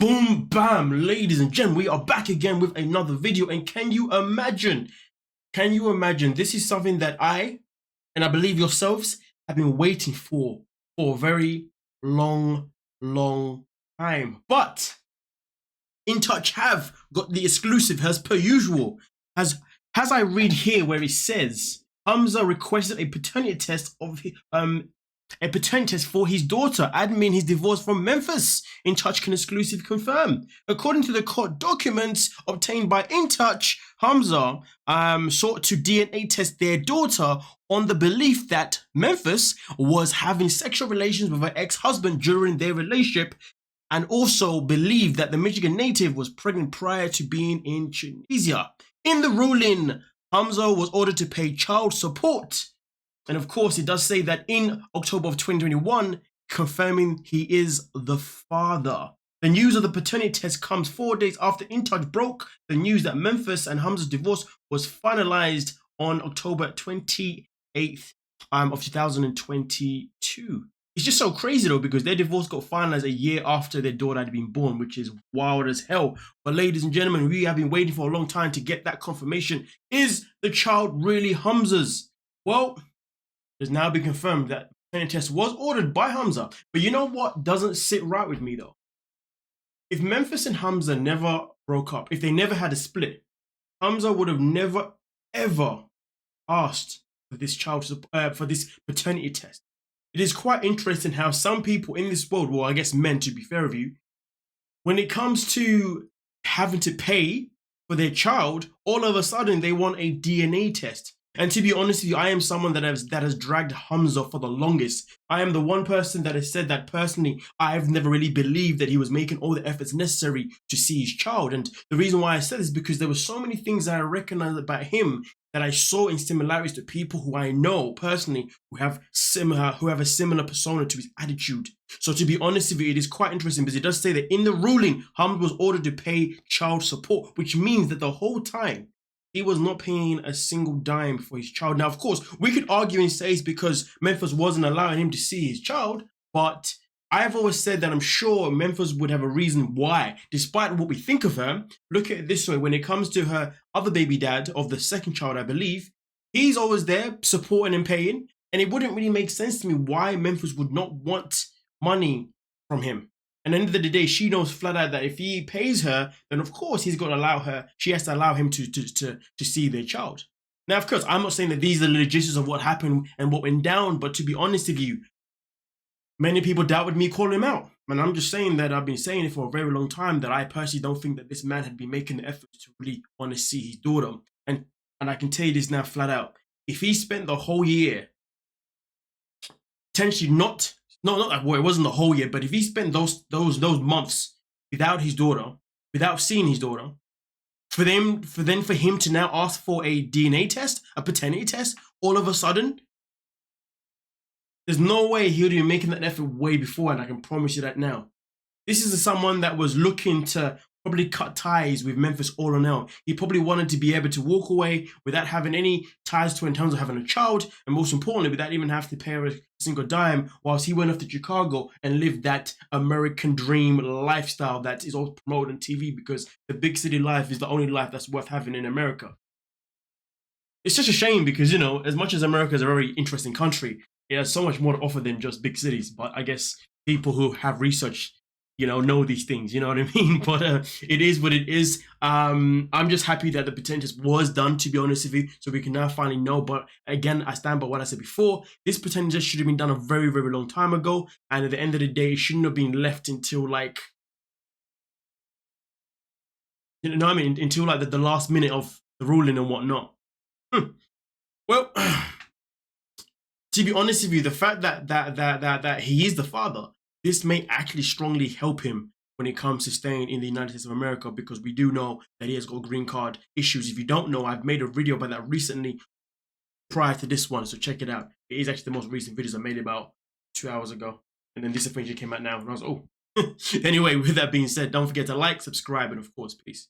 Boom, bam, ladies and gentlemen, we are back again with another video. And can you imagine, this is something that I believe yourselves have been waiting for a very long time. But In Touch have got the exclusive as per usual. As I read here where it says, Hamza requested a paternity test for his daughter, admitting his divorce from Memphis. In Touch can exclusively confirm. According to the court documents obtained by In Touch, Hamza sought to DNA test their daughter on the belief that Memphis was having sexual relations with her ex-husband during their relationship, and also believed that the Michigan native was pregnant prior to being in Tunisia. In the ruling, Hamza was ordered to pay child support. And of course, it does say that in October of 2021, confirming he is the father. The news of the paternity test comes 4 days after In Touch broke the news that Memphis and Hamza's divorce was finalized on October 28th of 2022. It's just so crazy though, because their divorce got finalized a year after their daughter had been born, which is wild as hell. But ladies and gentlemen, we have been waiting for a long time to get that confirmation. Is the child really Hamza's? Well, it's now been confirmed that the paternity test was ordered by Hamza. But you know what doesn't sit right with me though? If Memphis and Hamza never broke up, if they never had a split, Hamza would have never ever asked for this for this paternity test. It is quite interesting how some people in this world, well, I guess men to be fair with you, when it comes to having to pay for their child, all of a sudden they want a DNA test. And to be honest with you, I am someone that has dragged Hamza for the longest. I am the one person that has said that personally, I've never really believed that he was making all the efforts necessary to see his child. And the reason why I said this is because there were so many things that I recognized about him that I saw in similarities to people who I know personally who have a similar persona to his attitude. So to be honest with you, it is quite interesting because it does say that in the ruling, Hamza was ordered to pay child support, which means that the whole time he was not paying a single dime for his child. Now, of course, we could argue and say it's because Memphis wasn't allowing him to see his child, but I've always said that I'm sure Memphis would have a reason why, despite what we think of her. Look at it this way, when it comes to her other baby dad of the second child, I believe, he's always there supporting and paying, and it wouldn't really make sense to me why Memphis would not want money from him. And at the end of the day, she knows flat out that if he pays her, then of course he's got to allow her, she has to allow him to see their child. Now, of course, I'm not saying that these are the logistics of what happened and what went down, but to be honest with you, many people doubted me calling him out. And I'm just saying that I've been saying it for a very long time, that I personally don't think that this man had been making the effort to really want to see his daughter. And I can tell you this now flat out. If he spent the whole year, potentially not that, well, it wasn't the whole year, but if he spent those months without his daughter, without seeing his daughter, for him to now ask for a DNA test, a paternity test, all of a sudden, there's no way he would be making that effort way before, and I can promise you that now. This is someone that was looking to probably cut ties with Memphis all in all. He probably wanted to be able to walk away without having any ties to her in terms of having a child, and most importantly, without even having to pay her a single dime, whilst he went off to Chicago and lived that American dream lifestyle that is all promoted on TV, because the big city life is the only life that's worth having in America. It's such a shame because, you know, as much as America is a very interesting country, it has so much more to offer than just big cities. But I guess people who have researched, you know these things, you know what I mean? But it is what it is. I'm just happy that the paternity test was done, to be honest with you, so we can now finally know. But again, I stand by what I said before. This paternity test should have been done a very, very long time ago. And at the end of the day, it shouldn't have been left until like, you know what I mean? Until like the last minute of the ruling and whatnot. Well, to be honest with you, the fact that he is the father, this may actually strongly help him when it comes to staying in the United States of America, because we do know that he has got green card issues. If you don't know, I've made a video about that recently prior to this one, so check it out. It is actually the most recent videos I made about 2 hours ago. And then this information came out now, and I was, oh. Anyway, with that being said, don't forget to like, subscribe, and of course, peace.